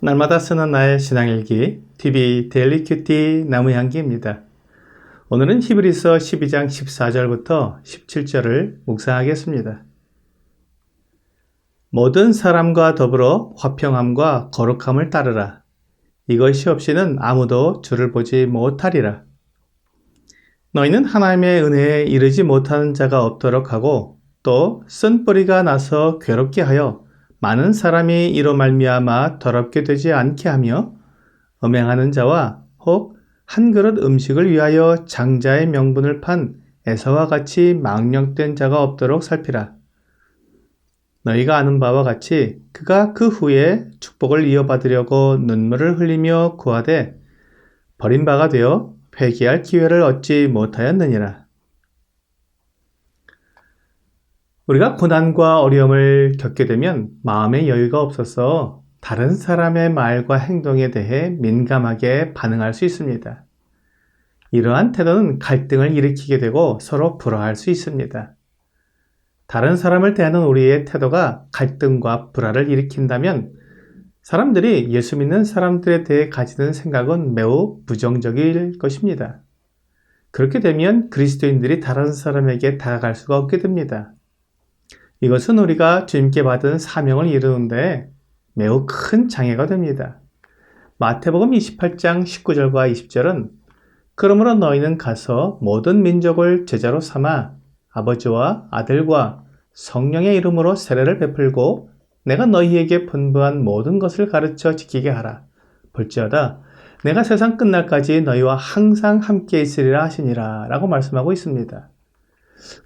날마다 쓰는 나의 신앙일기 TV 데일리 큐티 나무향기입니다. 오늘은 히브리서 12장 14절부터 17절을 묵상하겠습니다. 모든 사람과 더불어 화평함과 거룩함을 따르라. 이것이 없이는 아무도 주를 보지 못하리라. 너희는 하나님의 은혜에 이르지 못하는 자가 없도록 하고 또 쓴뿌리가 나서 괴롭게 하여 많은 사람이 이로 말미암아 더럽게 되지 않게 하며 음행하는 자와 혹 한 그릇 음식을 위하여 장자의 명분을 판 에사와 같이 망령된 자가 없도록 살피라. 너희가 아는 바와 같이 그가 그 후에 축복을 이어받으려고 눈물을 흘리며 구하되 버림바가 되어 회개할 기회를 얻지 못하였느니라. 우리가 고난과 어려움을 겪게 되면 마음의 여유가 없어서 다른 사람의 말과 행동에 대해 민감하게 반응할 수 있습니다. 이러한 태도는 갈등을 일으키게 되고 서로 불화할 수 있습니다. 다른 사람을 대하는 우리의 태도가 갈등과 불화를 일으킨다면 사람들이 예수 믿는 사람들에 대해 가지는 생각은 매우 부정적일 것입니다. 그렇게 되면 그리스도인들이 다른 사람에게 다가갈 수가 없게 됩니다. 이것은 우리가 주님께 받은 사명을 이루는데 매우 큰 장애가 됩니다. 마태복음 28장 19절과 20절은 그러므로 너희는 가서 모든 민족을 제자로 삼아 아버지와 아들과 성령의 이름으로 세례를 베풀고 내가 너희에게 분부한 모든 것을 가르쳐 지키게 하라. 볼지어다 내가 세상 끝날까지 너희와 항상 함께 있으리라 하시니라 라고 말씀하고 있습니다.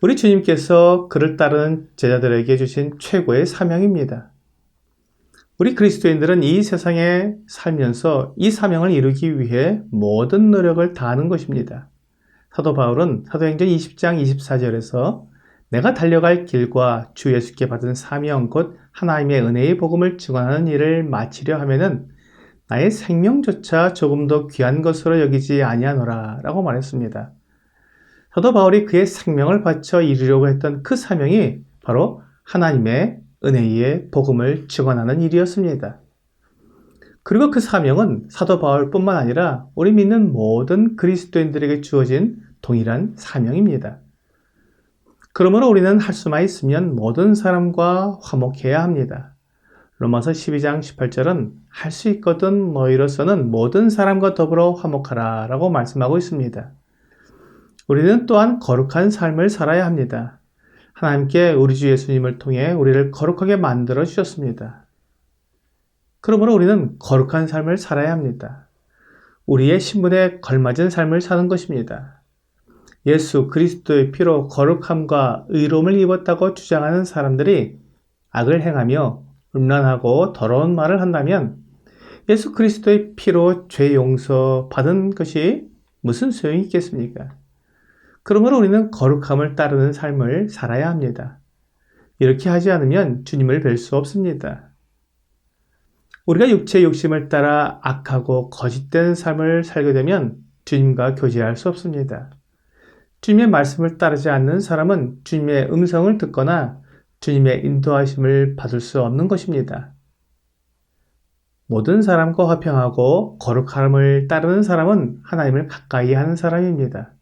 우리 주님께서 그를 따르는 제자들에게 주신 최고의 사명입니다. 우리 그리스도인들은 이 세상에 살면서 이 사명을 이루기 위해 모든 노력을 다하는 것입니다. 사도 바울은 사도행전 20장 24절에서 내가 달려갈 길과 주 예수께 받은 사명 곧 하나님의 은혜의 복음을 증언하는 일을 마치려 하면은 나의 생명조차 조금 더 귀한 것으로 여기지 아니하노라 라고 말했습니다. 사도 바울이 그의 생명을 바쳐 이루려고 했던 그 사명이 바로 하나님의 은혜의 복음을 증언하는 일이었습니다. 그리고 그 사명은 사도 바울뿐만 아니라 우리 믿는 모든 그리스도인들에게 주어진 동일한 사명입니다. 그러므로 우리는 할 수만 있으면 모든 사람과 화목해야 합니다. 로마서 12장 18절은 할 수 있거든 너희로서는 모든 사람과 더불어 화목하라 라고 말씀하고 있습니다. 우리는 또한 거룩한 삶을 살아야 합니다. 하나님께 우리 주 예수님을 통해 우리를 거룩하게 만들어 주셨습니다. 그러므로 우리는 거룩한 삶을 살아야 합니다. 우리의 신분에 걸맞은 삶을 사는 것입니다. 예수 그리스도의 피로 거룩함과 의로움을 입었다고 주장하는 사람들이 악을 행하며 음란하고 더러운 말을 한다면 예수 그리스도의 피로 죄 용서 받은 것이 무슨 소용이 있겠습니까? 그러므로 우리는 거룩함을 따르는 삶을 살아야 합니다. 이렇게 하지 않으면 주님을 뵐 수 없습니다. 우리가 육체의 욕심을 따라 악하고 거짓된 삶을 살게 되면 주님과 교제할 수 없습니다. 주님의 말씀을 따르지 않는 사람은 주님의 음성을 듣거나 주님의 인도하심을 받을 수 없는 것입니다. 모든 사람과 화평하고 거룩함을 따르는 사람은 하나님을 가까이 하는 사람입니다.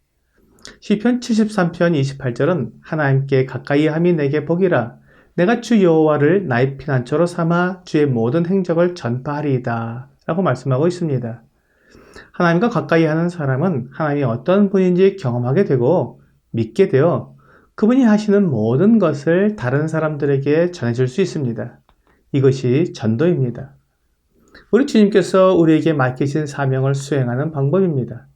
시편 73편 28절은 하나님께 가까이 함이 내게 복이라 내가 주 여호와를 나의 피난처로 삼아 주의 모든 행적을 전파하리이다 라고 말씀하고 있습니다. 하나님과 가까이 하는 사람은 하나님이 어떤 분인지 경험하게 되고 믿게 되어 그분이 하시는 모든 것을 다른 사람들에게 전해줄 수 있습니다. 이것이 전도입니다. 우리 주님께서 우리에게 맡기신 사명을 수행하는 방법입니다.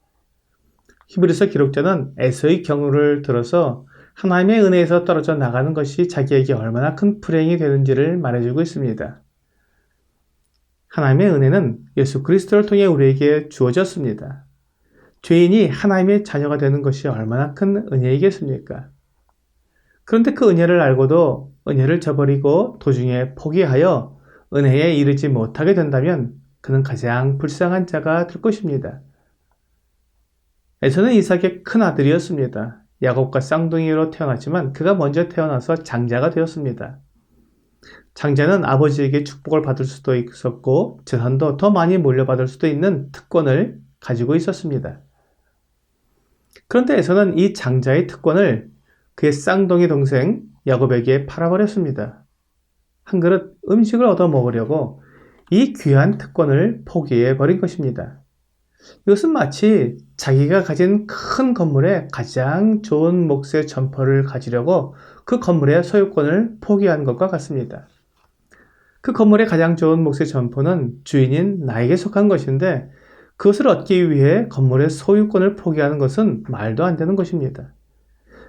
히브리서 기록자는 에서의 경우를 들어서 하나님의 은혜에서 떨어져 나가는 것이 자기에게 얼마나 큰 불행이 되는지를 말해주고 있습니다. 하나님의 은혜는 예수 그리스도를 통해 우리에게 주어졌습니다. 죄인이 하나님의 자녀가 되는 것이 얼마나 큰 은혜이겠습니까? 그런데 그 은혜를 알고도 은혜를 저버리고 도중에 포기하여 은혜에 이르지 못하게 된다면 그는 가장 불쌍한 자가 될 것입니다. 에서는 이삭의 큰 아들이었습니다. 야곱과 쌍둥이로 태어났지만 그가 먼저 태어나서 장자가 되었습니다. 장자는 아버지에게 축복을 받을 수도 있었고 재산도 더 많이 물려받을 수도 있는 특권을 가지고 있었습니다. 그런데 에서는 이 장자의 특권을 그의 쌍둥이 동생 야곱에게 팔아버렸습니다. 한 그릇 음식을 얻어 먹으려고 이 귀한 특권을 포기해 버린 것입니다. 이것은 마치 자기가 가진 큰 건물에 가장 좋은 몫의 점포를 가지려고 그 건물의 소유권을 포기한 것과 같습니다. 그 건물의 가장 좋은 몫의 점포는 주인인 나에게 속한 것인데 그것을 얻기 위해 건물의 소유권을 포기하는 것은 말도 안 되는 것입니다.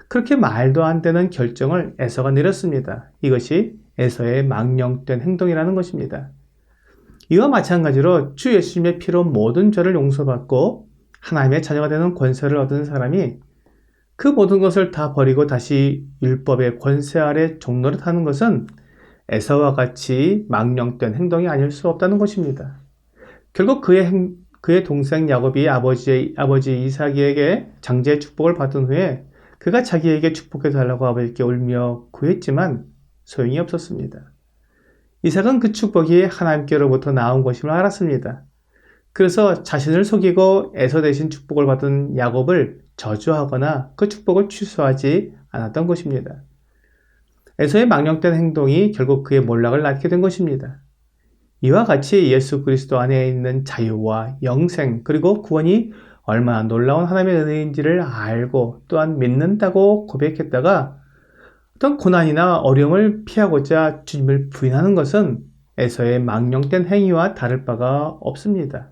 그렇게 말도 안 되는 결정을 에서가 내렸습니다. 이것이 에서의 망령된 행동이라는 것입니다. 이와 마찬가지로 주 예수님의 피로 모든 죄를 용서받고 하나님의 자녀가 되는 권세를 얻은 사람이 그 모든 것을 다 버리고 다시 율법의 권세 아래 종노릇하는 것은 에서와 같이 망령된 행동이 아닐 수 없다는 것입니다. 결국 그의 동생 야곱이 아버지 이삭에게 장자의 축복을 받은 후에 그가 자기에게 축복해 달라고 아버지께 울며 구했지만 소용이 없었습니다. 이삭은 그 축복이 하나님께로부터 나온 것임을 알았습니다. 그래서 자신을 속이고 에서 대신 축복을 받은 야곱을 저주하거나 그 축복을 취소하지 않았던 것입니다. 에서의 망령된 행동이 결국 그의 몰락을 낳게 된 것입니다. 이와 같이 예수 그리스도 안에 있는 자유와 영생 그리고 구원이 얼마나 놀라운 하나님의 은혜인지를 알고 또한 믿는다고 고백했다가 어떤 고난이나 어려움을 피하고자 주님을 부인하는 것은 에서의 망령된 행위와 다를 바가 없습니다.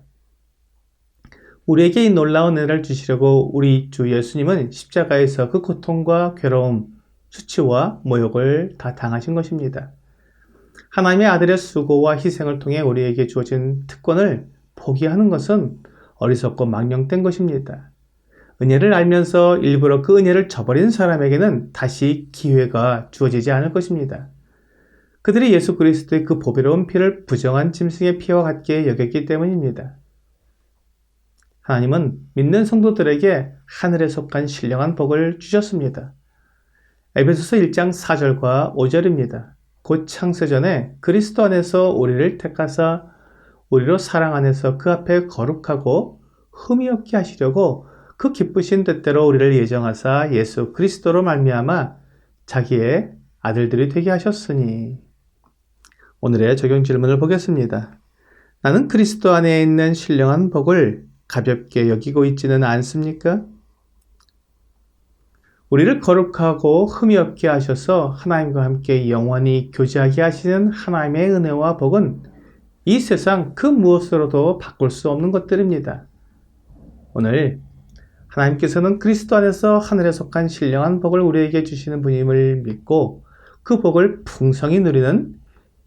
우리에게 이 놀라운 은혜를 주시려고 우리 주 예수님은 십자가에서 그 고통과 괴로움, 수치와 모욕을 다 당하신 것입니다. 하나님의 아들의 수고와 희생을 통해 우리에게 주어진 특권을 포기하는 것은 어리석고 망령된 것입니다. 은혜를 알면서 일부러 그 은혜를 저버린 사람에게는 다시 기회가 주어지지 않을 것입니다. 그들이 예수 그리스도의 그 보배로운 피를 부정한 짐승의 피와 같게 여겼기 때문입니다. 하나님은 믿는 성도들에게 하늘에 속한 신령한 복을 주셨습니다. 에베소서 1장 4절과 5절입니다. 곧 창세전에 그리스도 안에서 우리를 택하사 우리로 사랑 안에서 그 앞에 거룩하고 흠이 없게 하시려고 그 기쁘신 뜻대로 우리를 예정하사 예수 그리스도로 말미암아 자기의 아들들이 되게 하셨으니. 오늘의 적용 질문을 보겠습니다. 나는 그리스도 안에 있는 신령한 복을 가볍게 여기고 있지는 않습니까? 우리를 거룩하고 흠이 없게 하셔서 하나님과 함께 영원히 교제하게 하시는 하나님의 은혜와 복은 이 세상 그 무엇으로도 바꿀 수 없는 것들입니다. 오늘 하나님께서는 그리스도 안에서 하늘에 속한 신령한 복을 우리에게 주시는 분임을 믿고 그 복을 풍성히 누리는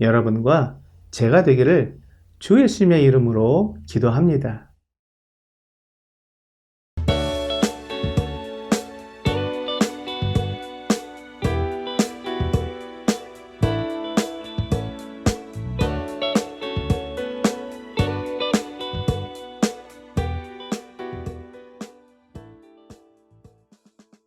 여러분과 제가 되기를 주 예수님의 이름으로 기도합니다.